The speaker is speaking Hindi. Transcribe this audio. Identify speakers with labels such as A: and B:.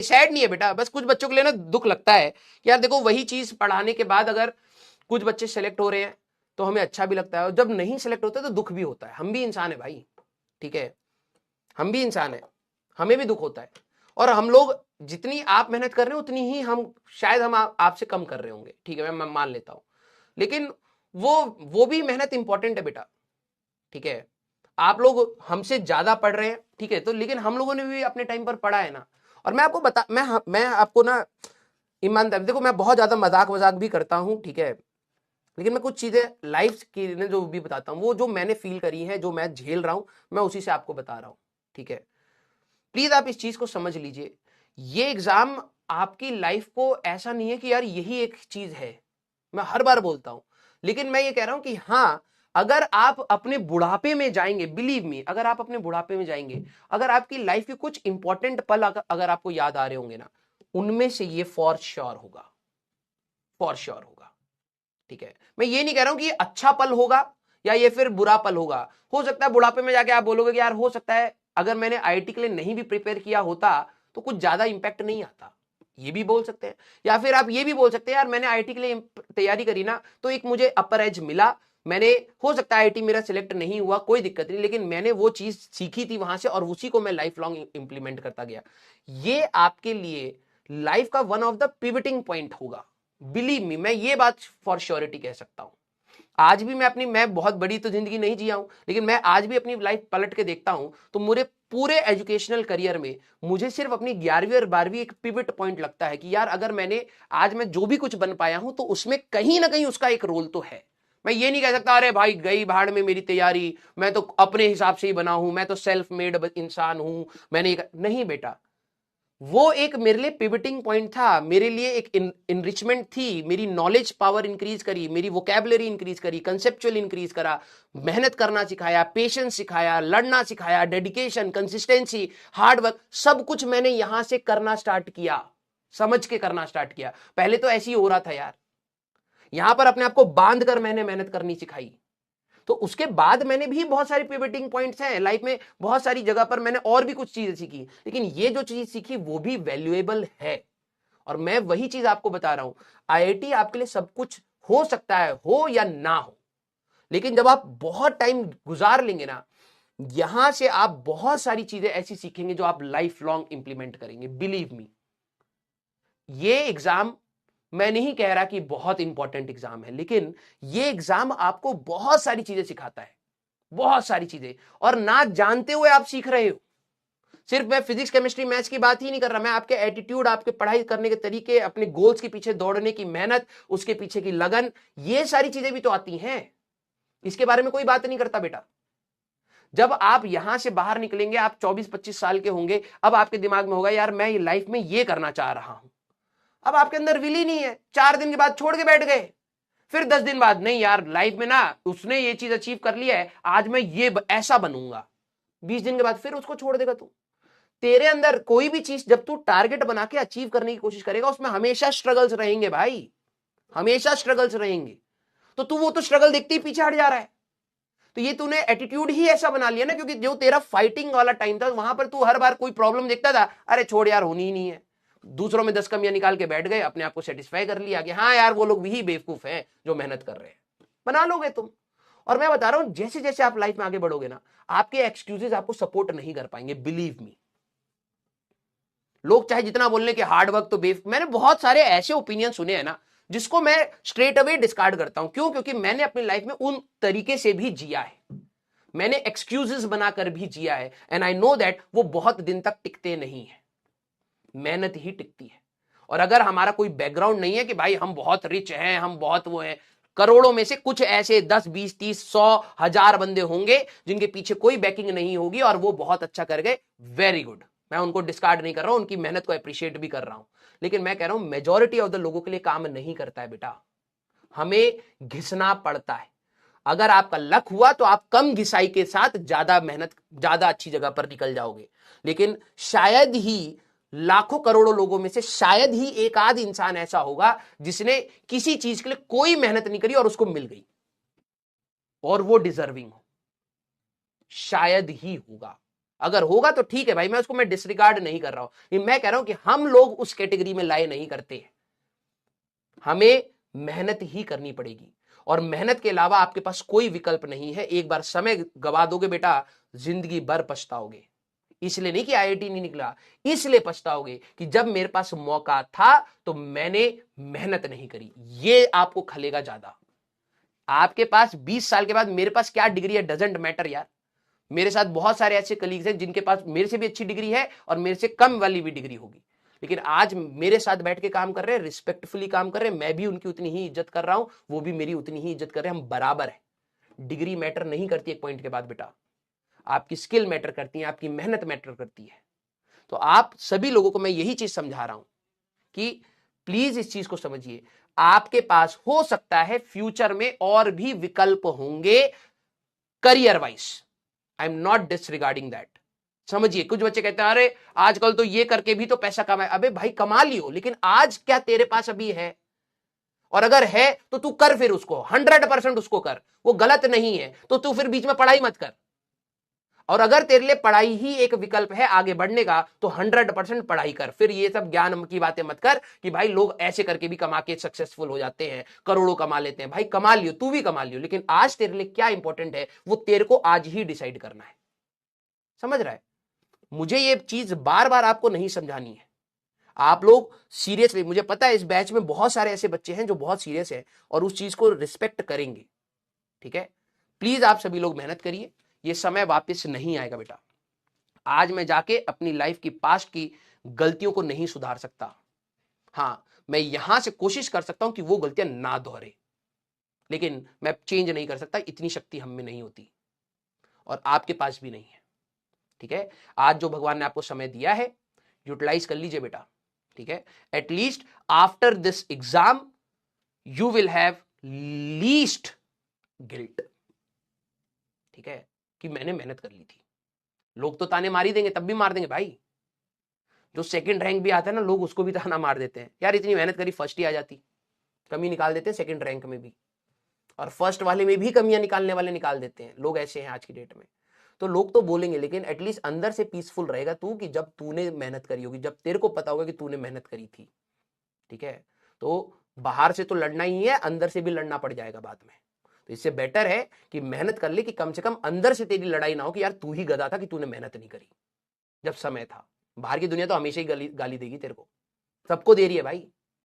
A: सैड नहीं है बेटा, बस कुछ बच्चों के लिए ना दुख लगता है कि यार देखो वही चीज पढ़ाने के बाद अगर कुछ बच्चे सेलेक्ट हो रहे हैं तो हमें अच्छा भी लगता है, और जब नहीं सेलेक्ट होते तो दुख भी होता है। हम भी इंसान है भाई, ठीक है, हम भी इंसान है, हमें भी दुख होता है। और हम लोग जितनी आप मेहनत कर रहे हो उतनी ही हम शायद हम आपसे कम कर रहे होंगे, ठीक है, मैं मान लेता हूं, लेकिन वो भी मेहनत इंपॉर्टेंट है बेटा, ठीक है। आप लोग हमसे ज्यादा पढ़ रहे हैं, ठीक है, तो लेकिन हम लोगों ने भी अपने टाइम पर पढ़ा है ना। और मैं आपको मैं आपको ना ईमानदार, देखो मैं बहुत ज्यादा मजाक वजाक भी करता हूं, ठीक है, लेकिन मैं कुछ चीजें लाइफ की जो भी बताता हूं, वो जो मैंने फील करी है, जो मैं झेल रहा हूं, मैं उसी से आपको बता रहा हूं, ठीक है। प्लीज आप इस चीज को समझ लीजिए, ये एग्जाम आपकी लाइफ को ऐसा नहीं है कि यार यही एक चीज है, मैं हर बार बोलता हूं, लेकिन मैं ये कह रहा हूं कि हां, अगर आप अपने बुढ़ापे में जाएंगे, बिलीव मी, अगर आप अपने बुढ़ापे में जाएंगे, अगर आपकी लाइफ के कुछ इंपॉर्टेंट पल अगर आपको याद आ रहे होंगे ना, उनमें से ये फॉर श्योर होगा, फॉर श्योर होगा, ठीक है। मैं ये नहीं कह रहा हूं कि ये अच्छा पल होगा या ये फिर बुरा पल होगा। हो सकता है बुढ़ापे में जाके आप बोलोगे कि यार हो सकता है अगर मैंने आईआईटी के लिए नहीं भी प्रिपेयर किया होता तो कुछ ज्यादा इंपैक्ट नहीं आता, ये भी बोल सकते हैं। या फिर आप ये भी बोल सकते हैं यार मैंने आईआईटी के लिए तैयारी करी ना तो एक मुझे अपर एज मिला, मैंने, हो सकता है आईआईटी मेरा सिलेक्ट नहीं हुआ, कोई दिक्कत नहीं, लेकिन मैंने वो चीज सीखी थी वहां से और उसी को मैं लाइफ लॉन्ग इंप्लीमेंट करता गया। ये आपके लिए लाइफ का one of the pivoting point होगा, बिलीव मी, मैं ये बात फॉर श्योरिटी कह सकता हूं। आज भी मैं बहुत बड़ी तो जिंदगी नहीं जिया हूं, लेकिन मैं आज भी अपनी लाइफ पलट के देखता हूं तो मुझे पूरे एजुकेशनल करियर में मुझे सिर्फ अपनी 11वीं और 12वीं एक पिवट पॉइंट लगता है कि यार अगर मैंने आज मैं जो भी कुछ बन पाया हूं तो उसमें कहीं ना कहीं उसका एक रोल तो है। मैं ये नहीं कह सकता अरे भाई गई भाड़ में मेरी तैयारी, मैं तो अपने हिसाब से ही बना हूं, मैं तो सेल्फ मेड इंसान हूं, मैंने नहीं बेटा, वो एक मेरे लिए पिवटिंग पॉइंट था, मेरे लिए एक इनरिचमेंट थी, मेरी नॉलेज पावर इंक्रीज करी, मेरी वोकैबुलरी इंक्रीज करी, कंसेप्चुअल इंक्रीज करा, मेहनत करना सिखाया, पेशेंस सिखाया, लड़ना सिखाया, डेडिकेशन, कंसिस्टेंसी, हार्डवर्क, सब कुछ मैंने यहां से करना स्टार्ट किया, समझ के करना स्टार्ट किया। पहले तो ऐसे ही हो रहा था यार, यहां पर अपने आप को बांध कर मैंने मेहनत करनी सिखाई। तो उसके बाद मैंने भी बहुत सारी पिवटिंग पॉइंट्स हैं लाइफ में, बहुत सारी जगह पर मैंने और भी कुछ चीजें सीखी, लेकिन ये जो चीज सीखी वो भी वैल्यूएबल है। और मैं वही चीज आपको बता रहा हूं, आईआईटी आपके लिए सब कुछ हो सकता है, हो या ना हो, लेकिन जब आप बहुत टाइम गुजार लेंगे ना, यहां से आप बहुत सारी चीजें ऐसी सीखेंगे जो आप लाइफ लॉन्ग इंप्लीमेंट करेंगे, बिलीव मी। ये एग्जाम मैं नहीं कह रहा कि बहुत इंपॉर्टेंट एग्जाम है, लेकिन ये एग्जाम आपको बहुत सारी चीजें सिखाता है, बहुत सारी चीजें, और ना जानते हुए आप सीख रहे हो। सिर्फ मैं फिजिक्स केमिस्ट्री मैथ्स की बात ही नहीं कर रहा, मैं आपके एटीट्यूड, आपके पढ़ाई करने के तरीके, अपने गोल्स के पीछे दौड़ने की मेहनत, उसके पीछे की लगन, ये सारी चीजें भी तो आती हैं। इसके बारे में कोई बात नहीं करता बेटा। जब आप यहां से बाहर निकलेंगे, आप 24-25 साल के होंगे, अब आपके दिमाग में होगा यार मैं लाइफ में ये करना चाह रहा हूं। अब आपके अंदर विल ही नहीं है, 4 दिन के बाद छोड़ के बैठ गए, फिर 10 दिन बाद नहीं यार लाइफ में ना उसने ये चीज अचीव कर लिया है, आज मैं ये ऐसा बनूंगा, 20 दिन के बाद फिर उसको छोड़ देगा तू। तेरे अंदर कोई भी चीज जब तू टारगेट बना के अचीव करने की कोशिश करेगा, उसमें हमेशा स्ट्रगल्स रहेंगे भाई, हमेशा स्ट्रगल्स रहेंगे। तो तू वो तो स्ट्रगल देखते ही पीछे हट जा रहा है, तो ये तूने एटीट्यूड ही ऐसा बना लिया ना, क्योंकि जो तेरा फाइटिंग वाला टाइम था वहां पर तू हर बार कोई प्रॉब्लम देखता था, अरे छोड़ यार होनी ही नहीं है, दूसरों में 10 कमियां निकाल के बैठ गए, अपने आप को सेटिस्फाई कर लिया कि हाँ यार वो लोग भी बेवकूफ हैं जो मेहनत कर रहे हैं, बना लोगे तुम। और मैं बता रहा हूं जैसे जैसे आप लाइफ में आगे बढ़ोगे ना, आपके एक्सक्यूजेस आपको सपोर्ट नहीं कर पाएंगे, बिलीव मी। लोग चाहे जितना बोलने के हार्डवर्क तो मैंने बहुत सारे ऐसे ओपिनियन सुने हैं ना जिसको मैं स्ट्रेट अवे डिस्कार्ड करता हूं। क्यों? क्योंकि मैंने अपनी लाइफ में उन तरीके से भी जिया है, मैंने एक्सक्यूजेस बनाकर भी जिया है, एंड आई नो दैट वो बहुत दिन तक टिकते नहीं है, मेहनत ही टिकती है। और अगर हमारा कोई बैकग्राउंड नहीं है कि भाई हम बहुत रिच हैं, हम बहुत वो हैं, करोड़ों में से कुछ ऐसे 10, 20, 30, 100, 1000 बंदे होंगे जिनके पीछे कोई बैकिंग नहीं होगी और वो बहुत अच्छा कर गए, वेरी गुड, मैं उनको डिस्कार्ड नहीं कर रहा हूं, उनकी मेहनत को अप्रिशिएट भी कर रहा हूं, लेकिन मैं कह रहा हूं मेजॉरिटी ऑफ द लोगों के लिए काम नहीं करता है बेटा, हमें घिसना पड़ता है। अगर आपका लक हुआ तो आप कम घिसाई के साथ ज्यादा मेहनत, ज्यादा अच्छी जगह पर निकल जाओगे, लेकिन शायद ही लाखों करोड़ों लोगों में से शायद ही एक आध इंसान ऐसा होगा जिसने किसी चीज के लिए कोई मेहनत नहीं करी और उसको मिल गई और वो डिजर्विंग हो, शायद ही होगा। अगर होगा तो ठीक है भाई, मैं उसको मैं डिसरिगार्ड नहीं कर रहा हूं, मैं कह रहा हूं कि हम लोग उस कैटेगरी में लाए नहीं करते हैं। हमें मेहनत ही करनी पड़ेगी, और मेहनत के अलावा आपके पास कोई विकल्प नहीं है। एक बार समय गवा दोगे बेटा, जिंदगी भर पछताओगे। इसलिए नहीं कि आईआईटी नहीं निकला, इसलिए पछताओगे कि जब मेरे पास मौका था तो मैंने मेहनत नहीं करी। ये आपको खलेगा ज्यादा। आपके पास 20 साल के बाद मेरे पास क्या डिग्री है डजंट मैटर यार। मेरे साथ बहुत सारे ऐसे कलीग्स हैं जिनके पास मेरे से भी अच्छी डिग्री है और मेरे से कम वाली भी डिग्री होगी, लेकिन आज मेरे साथ बैठ के काम कर रहे हैं, रिस्पेक्टफुली काम कर रहे हैं। मैं भी उनकी उतनी ही इज्जत कर रहा हूं, वो भी मेरी उतनी ही इज्जत कर रहे हैं। हम बराबर है। डिग्री मैटर नहीं करती एक पॉइंट के बाद बेटा, आपकी स्किल मैटर करती है, आपकी मेहनत मैटर करती है। तो आप सभी लोगों को मैं यही चीज समझा रहा हूं कि प्लीज इस चीज को समझिए। आपके पास हो सकता है फ्यूचर में और भी विकल्प होंगे career wise, I am not disregarding that. समझिए, कुछ बच्चे कहते हैं अरे आजकल तो ये करके भी तो पैसा कमाए। अबे भाई कमा लियो, लेकिन आज क्या तेरे पास अभी है? और अगर है तो तू कर, फिर उसको 100% उसको कर, वो गलत नहीं है। तो तू फिर बीच में पढ़ाई मत कर। और अगर तेरे लिए पढ़ाई ही एक विकल्प है आगे बढ़ने का, तो 100% पढ़ाई कर। फिर ये सब ज्ञान की बातें मत कर कि भाई लोग ऐसे करके भी कमा के सक्सेसफुल हो जाते हैं, करोड़ों कमा लेते हैं। भाई कमा लियो, तू भी कमा लियो, लेकिन आज तेरे लिए क्या इंपॉर्टेंट है वो तेरे को आज ही डिसाइड करना है। समझ रहा है? मुझे ये चीज बार बार आपको नहीं समझानी है। आप लोग सीरियसली, मुझे पता है इस बैच में बहुत सारे ऐसे बच्चे हैं जो बहुत सीरियस हैं और उस चीज को रिस्पेक्ट करेंगे। ठीक है, प्लीज आप सभी लोग मेहनत करिए। ये समय वापस नहीं आएगा बेटा। आज मैं जाके अपनी लाइफ की पास्ट की गलतियों को नहीं सुधार सकता। हां, मैं यहां से कोशिश कर सकता हूं कि वो गलतियां ना दोहरे, लेकिन मैं चेंज नहीं कर सकता। इतनी शक्ति हम में नहीं होती और आपके पास भी नहीं है। ठीक है, आज जो भगवान ने आपको समय दिया है यूटिलाइज कर लीजिए बेटा। ठीक है, at least after this exam you will have least guilt. ठीक है, कि मैंने मेहनत कर ली थी। लोग तो ताने मार ही देंगे, तब भी मार देंगे भाई। जो सेकंड रैंक भी आता है ना, लोग उसको भी ताना मार देते हैं, यार इतनी मेहनत करी फर्स्ट ही आ जाती। कमी निकाल देते हैं सेकंड रैंक में भी, और फर्स्ट वाले में भी कमियां निकालने वाले निकाल देते हैं। लोग ऐसे हैं आज की डेट में। तो लोग तो बोलेंगे, लेकिन एटलीस्ट अंदर से पीसफुल रहेगा तू कि जब तूने मेहनत करी होगी, जब तेरे को पता होगा कि तूने मेहनत करी थी। ठीक है, तो बाहर से तो लड़ना ही है, अंदर से भी लड़ना पड़ जाएगा बाद में। तो इससे बेटर है कि मेहनत कर ले, कि कम से कम अंदर से तेरी लड़ाई ना हो कि यार तू ही गधा था कि तूने मेहनत नहीं करी जब समय था। बाहर की दुनिया तो हमेशा ही गाली देगी तेरे को, सबको दे रही है भाई।